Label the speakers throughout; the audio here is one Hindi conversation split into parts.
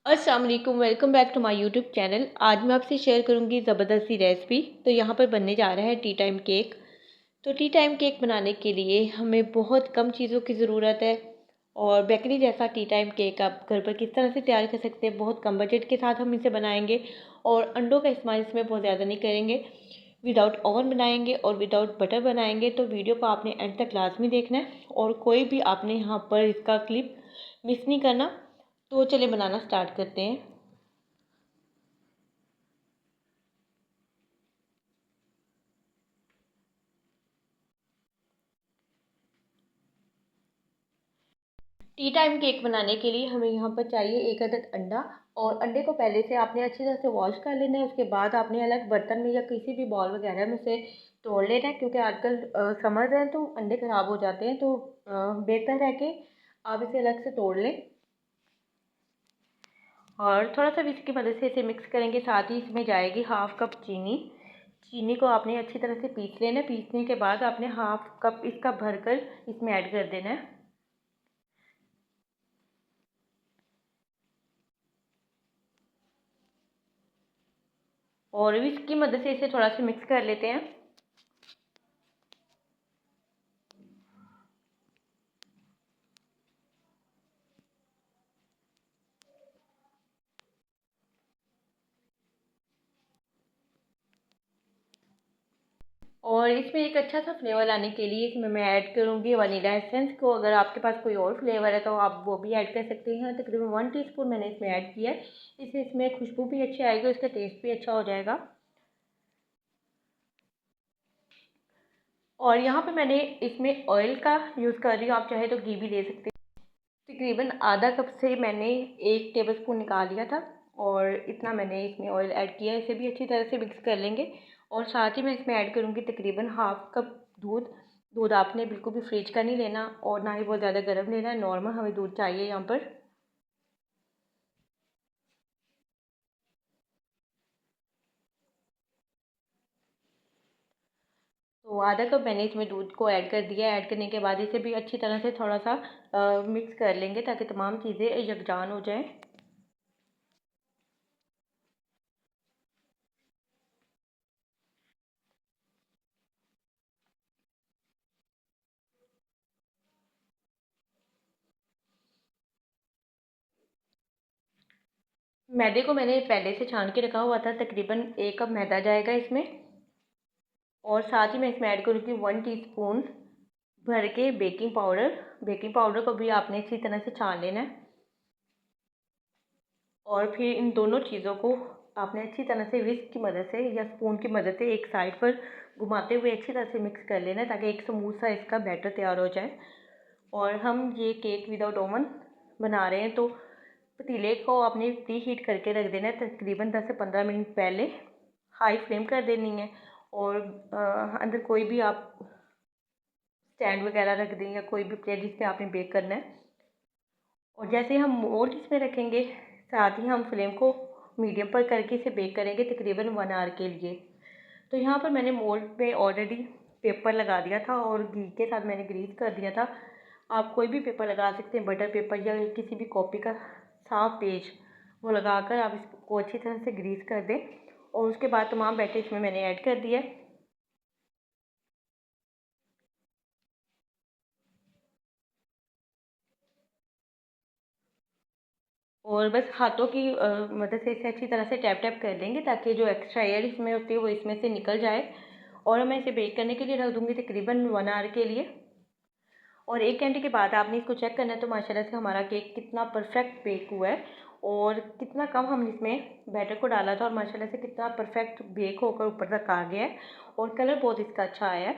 Speaker 1: अस्सलाम वालेकुम, welcome back to my YouTube channel. आज मैं आपसे शेयर करूंगी ज़बरदस्त सी रेसिपी। तो यहाँ पर बनने जा रहा है टी टाइम केक। तो टी टाइम केक बनाने के लिए हमें बहुत कम चीज़ों की ज़रूरत है और बेकरी जैसा टी टाइम केक आप घर पर किस तरह से तैयार कर सकते हैं। बहुत कम बजट के साथ हम इसे बनाएंगे और अंडों का इस्तेमाल इसमें बहुत ज़्यादा नहीं करेंगे। विदाउट ओवन बनाएंगे और विदाउट बटर बनाएंगे। तो वीडियो को आपने एंड तक लाजमी देखना है और कोई भी आपने यहाँ पर इसका क्लिप मिस नहीं करना। तो चलिए बनाना स्टार्ट करते हैं। टी टाइम केक बनाने के लिए हमें यहाँ पर चाहिए एक अदद अंडा। और अंडे को पहले से आपने अच्छी तरह से वॉश कर लेना है। उसके बाद आपने अलग बर्तन में या किसी भी बॉल वगैरह में से तोड़ लेना है, क्योंकि आजकल समझ रहे हैं तो अंडे ख़राब हो जाते हैं। तो बेहतर है कि आप इसे अलग से तोड़ लें और थोड़ा सा विस्क की मदद से इसे मिक्स करेंगे। साथ ही इसमें जाएगी हाफ़ कप चीनी। चीनी को आपने अच्छी तरह से पीस लेना है। पीसने के बाद आपने हाफ़ कप इसका भरकर इसमें ऐड कर देना है और विस्क की मदद से इसे थोड़ा सा मिक्स कर लेते हैं। और इसमें एक अच्छा सा फ्लेवर लाने के लिए इसमें मैं ऐड करूँगी वनीला एसेंस को। अगर आपके पास कोई और फ्लेवर है तो आप वो भी ऐड कर सकते हैं। तकरीबन 1 टीस्पून मैंने इसमें ऐड किया है। इससे इसमें खुशबू भी अच्छी आएगी, इसका टेस्ट भी अच्छा हो जाएगा। और यहाँ पे मैंने इसमें ऑयल का यूज़ कर रही हूँ, आप चाहे तो घी भी ले सकते हैं। तकरीबन आधा कप से मैंने 1 टेबल स्पून निकाल लिया था और इतना मैंने इसमें ऑयल ऐड किया है। इसे भी अच्छी तरह से मिक्स कर लेंगे और साथ ही मैं इसमें ऐड करूँगी तकरीबन हाफ़ कप दूध। दूध आपने बिल्कुल भी फ्रिज का नहीं लेना और ना ही बहुत ज़्यादा गर्म लेना है, नॉर्मल हमें दूध चाहिए यहाँ पर। तो आधा कप मैंने इसमें दूध को ऐड कर दिया। ऐड करने के बाद इसे भी अच्छी तरह से थोड़ा सा मिक्स कर लेंगे ताकि तमाम चीज़ें यकजान हो जाएं। मैदे को मैंने पहले से छान के रखा हुआ था। तकरीबन 1 कप मैदा जाएगा इसमें और साथ ही मैं इसमें ऐड करूँगी 1 टीस्पून भर के बेकिंग पाउडर। बेकिंग पाउडर को भी आपने इसी तरह से छान लेना है और फिर इन दोनों चीज़ों को आपने अच्छी तरह से विस्क की मदद से या स्पून की मदद से एक साइड पर घुमाते हुए अच्छी तरह से मिक्स कर लेना है ताकि एक स्मूथ सा इसका बैटर तैयार हो जाए। और हम ये केक विदाउट ओवन बना रहे हैं तो पतीले को आपने प्री हीट करके रख देना है। तकरीबन 10 से 15 मिनट पहले हाई फ्लेम कर देनी है और अंदर कोई भी आप स्टैंड वगैरह रख दें या कोई भी प्लेट जिस पे आपने बेक करना है। और जैसे हम मोल्ड इसमें रखेंगे साथ ही हम फ्लेम को मीडियम पर करके इसे बेक करेंगे तकरीबन 1 आवर के लिए। तो यहाँ पर मैंने मोल्ड पे ऑलरेडी पेपर लगा दिया था और घी के साथ मैंने ग्रीस कर दिया था। आप कोई भी पेपर लगा सकते हैं, बटर पेपर या किसी भी कॉपी का साफ पेज, वो लगाकर आप इसको अच्छी तरह से ग्रीस कर दें। और उसके बाद तमाम बैटर इसमें मैंने ऐड कर दिया है और बस हाथों की मदद से इसे अच्छी तरह से टैप टैप कर देंगे ताकि जो एक्स्ट्रा एयर इसमें होती है वो इसमें से निकल जाए। और मैं इसे बेक करने के लिए रख दूँगी तकरीबन 1 आवर के लिए। और 1 घंटे के बाद आपने इसको चेक करना है तो माशाल्लाह से हमारा केक कितना परफेक्ट बेक हुआ है और कितना कम हमने इसमें बैटर को डाला था और माशाल्लाह से कितना परफेक्ट बेक होकर ऊपर तक आ गया है और कलर बहुत इसका अच्छा आया है।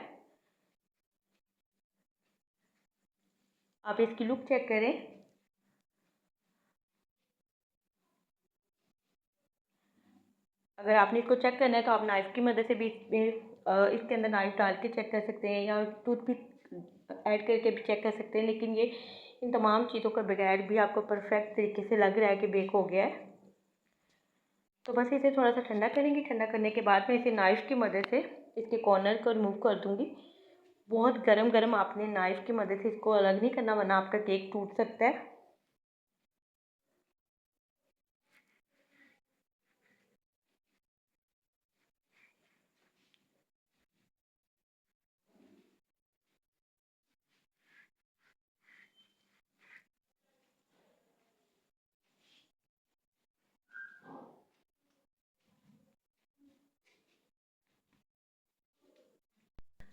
Speaker 1: आप इसकी लुक चेक करें। अगर आपने इसको चेक करना है तो आप नाइफ़ की मदद से भी इसके अंदर नाइफ़ डाल के चेक कर सकते हैं या टूथपिक ऐड करके भी चेक कर सकते हैं। लेकिन ये इन तमाम चीज़ों के बगैर भी आपको परफेक्ट तरीके से लग रहा है कि बेक हो गया है। तो बस इसे थोड़ा सा ठंडा करेंगे। ठंडा करने के बाद मैं इसे नाइफ़ की मदद से इसके कॉर्नर को रिमूव कर दूँगी। बहुत गरम गरम आपने नाइफ़ की मदद से इसको अलग नहीं करना वरना आपका केक टूट सकता है।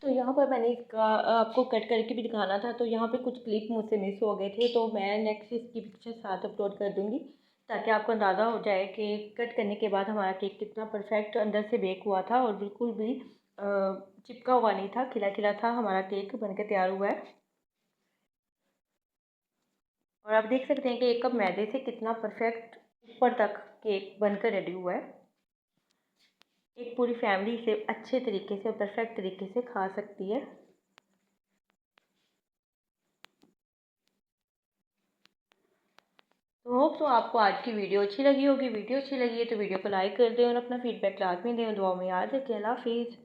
Speaker 1: तो यहाँ पर मैंने इसका आपको कट करके भी दिखाना था, तो यहाँ पे कुछ क्लिप मुझसे मिस हो गए थे, तो मैं नेक्स्ट इसकी पिक्चर साथ अपलोड कर दूँगी, ताकि आपको अंदाज़ा हो जाए कि कट करने के बाद हमारा केक कितना परफेक्ट अंदर से बेक हुआ था और बिल्कुल भी चिपका हुआ नहीं था, खिला खिला था हमारा केक बन के तैयार हुआ है। और आप देख सकते हैं कि एक कप मैदे से कितना परफेक्ट ऊपर तक केक बनकर रेडी हुआ है। एक पूरी फैमिली इसे अच्छे तरीके से और परफेक्ट तरीके से खा सकती है। तो होप तो आपको आज की वीडियो अच्छी लगी होगी। वीडियो अच्छी लगी है तो वीडियो को लाइक कर दें और अपना फीडबैक लाजमी दें। दुआओं में याद रखें। अल्लाह हाफिज़।